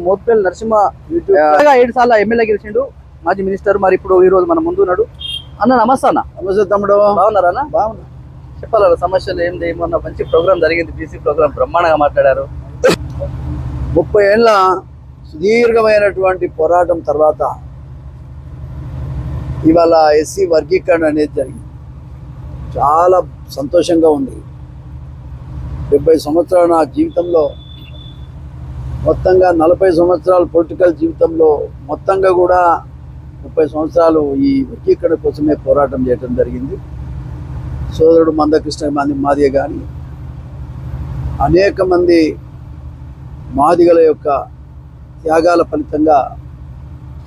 మోత్పల్లి నరసింహ 7 సార్లు ఎమ్మెల్యే గెలిచిండు, మాజీ మినిస్టర్. మరి ఇప్పుడు ఈ రోజు మన ముందు ఉన్నాడు. అన్న నమస్తే. అన్న నమస్తే తమ్ముడు. బాగున్నారా అన్న? బాగున్నా. చెప్పాలన్న సమస్యలు ఏంటి? ఏమన్నా మంచి ప్రోగ్రామ్ జరిగింది, బీసీ ప్రోగ్రామ్ బ్రహ్మాండంగా మాట్లాడారు. 30 ఏళ్ళ సుదీర్ఘమైనటువంటి పోరాటం తర్వాత ఇవాళ ఎస్సీ వర్గీకరణ అనేది జరిగింది. చాలా సంతోషంగా ఉంది. 70 సంవత్సరాల నా జీవితంలో మొత్తంగా 40 సంవత్సరాల పొలిటికల్ జీవితంలో మొత్తంగా కూడా 30 సంవత్సరాలు ఈ వర్గీకరణ కోసమే పోరాటం చేయడం జరిగింది. సోదరుడు మందకృష్ణ మాదిగ కానీ అనేక మంది మాదిగల యొక్క త్యాగాల ఫలితంగా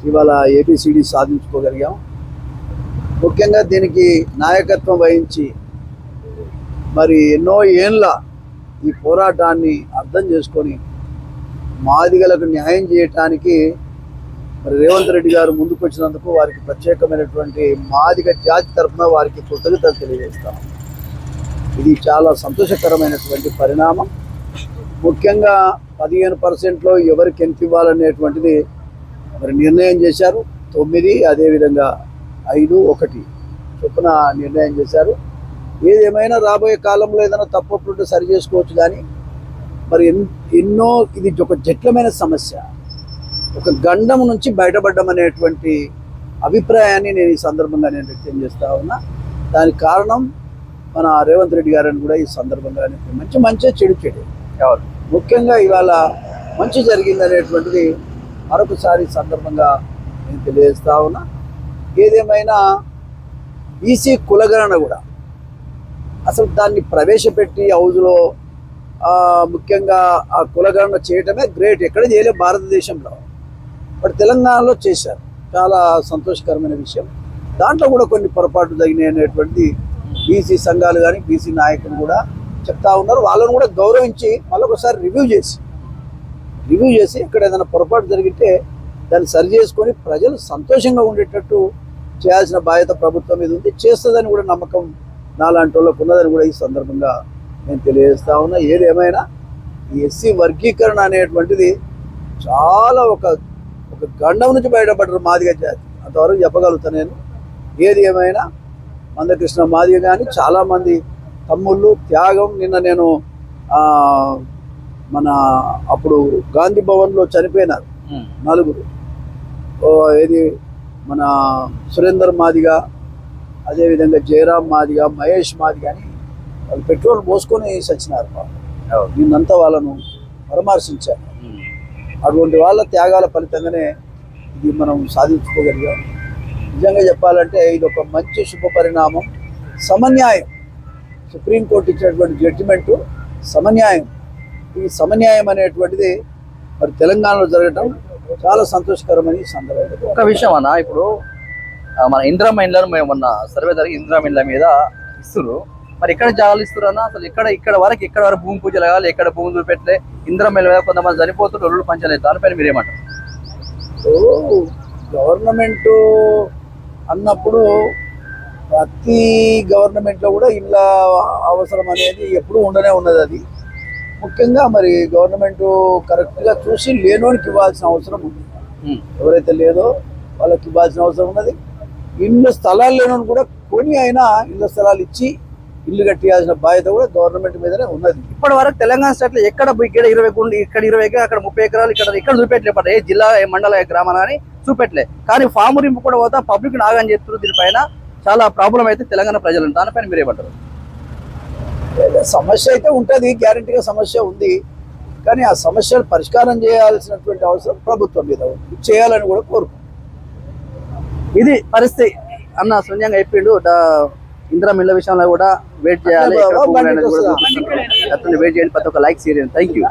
ఇవాళ ఏబిసిడి సాధించుకోగలిగాం. ముఖ్యంగా దీనికి నాయకత్వం వహించి మరి ఎన్నో ఏళ్ళ ఈ పోరాటాన్ని అర్థం చేసుకొని మాదిగలకు న్యాయం చేయటానికి మరి రేవంత్ రెడ్డి గారు ముందుకు వచ్చినందుకు వారికి ప్రత్యేకమైనటువంటి మాదిగ జాతి తరఫున వారికి కృతజ్ఞతలు తెలియజేస్తాం. ఇది చాలా సంతోషకరమైనటువంటి పరిణామం. ముఖ్యంగా 15%లో ఎవరికి ఎంత ఇవ్వాలనేటువంటిది మరి నిర్ణయం చేశారు. 9, అదేవిధంగా 5, 1 చొప్పున నిర్ణయం చేశారు. ఏదేమైనా రాబోయే కాలంలో ఏదైనా తప్పుంటే సరి చేసుకోవచ్చు. కానీ మరి ఎన్నో ఇది ఒక జటిలమైన సమస్య, ఒక గండం నుంచి బయటపడ్డం అనేటువంటి అభిప్రాయాన్ని నేను ఈ సందర్భంగా వ్యక్తం చేస్తా ఉన్నా. దానికి కారణం మన రేవంత్ రెడ్డి గారని కూడా ఈ సందర్భంగా మంచి చెడు ముఖ్యంగా ఇవాళ మంచి జరిగిందనేటువంటిది మరొకసారి సందర్భంగా నేను తెలియజేస్తా ఉన్నా. ఏదేమైనా బీసీ కులగణన కూడా అసలు దాన్ని ప్రవేశపెట్టి హౌజ్లో ముఖ్యంగా ఆ కులగణన చేయటమే గ్రేట్. ఎక్కడ చేయలేదు భారతదేశంలో, బట్ తెలంగాణలో చేశారు. చాలా సంతోషకరమైన విషయం. దాంట్లో కూడా కొన్ని పొరపాట్లు జరిగినాయి అనేటువంటి బీసీ సంఘాలు కానీ బీసీ నాయకులు కూడా చెప్తా ఉన్నారు. వాళ్ళను కూడా గౌరవించి మళ్ళొకసారి రివ్యూ చేసి ఎక్కడ ఏదైనా పొరపాటు జరిగితే దాన్ని సరి చేసుకొని ప్రజలు సంతోషంగా ఉండేటట్టు చేయాల్సిన బాధ్యత ప్రభుత్వం మీద ఉంది. చేస్తుందని కూడా నమ్మకం నాలాంటి వాళ్ళకు ఉన్నదని కూడా ఈ సందర్భంగా నేను తెలియజేస్తా ఉన్నా. ఏదేమైనా ఈ ఎస్సీ వర్గీకరణ అనేటువంటిది చాలా ఒక గండం నుంచి బయటపడ్డారు మాదిగ జాతి, అంతవరకు చెప్పగలుగుతాను నేను. ఏది ఏమైనా మందకృష్ణ మాదిగ కానీ చాలామంది తమ్ముళ్ళు త్యాగం. నిన్న నేను మన అప్పుడు గాంధీ భవన్లో చనిపోయినారు 4. ఏది మన సురేందర్ మాదిగ, అదేవిధంగా జయరాం మాదిగ, మహేష్ మాదిగ అని వాళ్ళు పెట్రోల్ పోసుకొని చచ్చినారు. నిన్నంతా వాళ్ళను పరామర్శించారు. అటువంటి వాళ్ళ త్యాగాల ఫలితంగానే ఇది మనం సాధించుకోగలిగాం. నిజంగా చెప్పాలంటే ఇది ఒక మంచి శుభ పరిణామం. సమన్యాయం, సుప్రీంకోర్టు ఇచ్చినటువంటి జడ్జిమెంటు సమన్యాయం. ఈ సమన్యాయం అనేటువంటిది మరి తెలంగాణలో జరగటం చాలా సంతోషకరమని సందర్భంగా. ఒక విషయం అన్న, ఇప్పుడు మన ఇందిరా మైన్లను మేము మొన్న సర్వే జరిగి ఇందిరా మైన్ల మీద ఇస్తున్నారు. మరి ఎక్కడ జాగాలు ఇస్తున్నా అసలు ఇక్కడ వరకు భూమి పూజలు కావాలి, ఎక్కడ భూమి చూపెట్టలే. ఇందిరా మైన్ల మీద కొంతమంది చనిపోతున్నారు, ఒళ్ళు పంచలేదు. దానిపైన మీరేమంటారు? గవర్నమెంటు అన్నప్పుడు ప్రతి గవర్నమెంట్లో కూడా ఇళ్ళ అవసరం అనేది ఎప్పుడూ ఉండనే ఉన్నది. అది ముఖ్యంగా మరి గవర్నమెంట్ కరెక్ట్గా చూసి లేనోనికి ఇవ్వాల్సిన అవసరం ఉంది. ఎవరైతే లేదో వాళ్ళకి ఇవ్వాల్సిన అవసరం ఉన్నది. ఇళ్ళ స్థలాలు లేనోని కూడా కొని అయినా ఇళ్ళ స్థలాలు ఇచ్చి ఇల్లు కట్టియాల్సిన బాధ్యత కూడా గవర్నమెంట్ మీదనే ఉన్నది. ఇప్పటి వరకు తెలంగాణ స్టేట్లో ఇక్కడ 20 గుండి, ఇక్కడ 20 అక్కడ 30 ఎకరాలు, ఇక్కడ చూపెట్టలే. పడ ఏ జిల్లా, ఏ మండల, ఏ గ్రామాన్ని చూపెట్టలే. కానీ ఫామ్ రింపు కూడా పోతా పబ్లిక్ నాగని చెప్తున్నారు. దీనిపైన చాలా ప్రాబ్లం అయితే తెలంగాణ ప్రజలు. దానిపైన మీరేమంటారు? సమస్య అయితే ఉంటుంది, గ్యారంటీగా సమస్య ఉంది. కానీ ఆ సమస్యలు పరిష్కారం చేయాల్సినటువంటి అవసరం ప్రభుత్వం మీద ఉంది, చేయాలని కూడా కోరుకుంటున్నాం. ఇది పరిస్థితి అన్న. శూన్యంగా చెప్పిండు. ఇందిరా మిల్ల విషయంలో కూడా వెయిట్ చేయాలి, వెయిట్ చేయండి. ప్రతి ఒక్క లైక్ చేయండి. Thank you.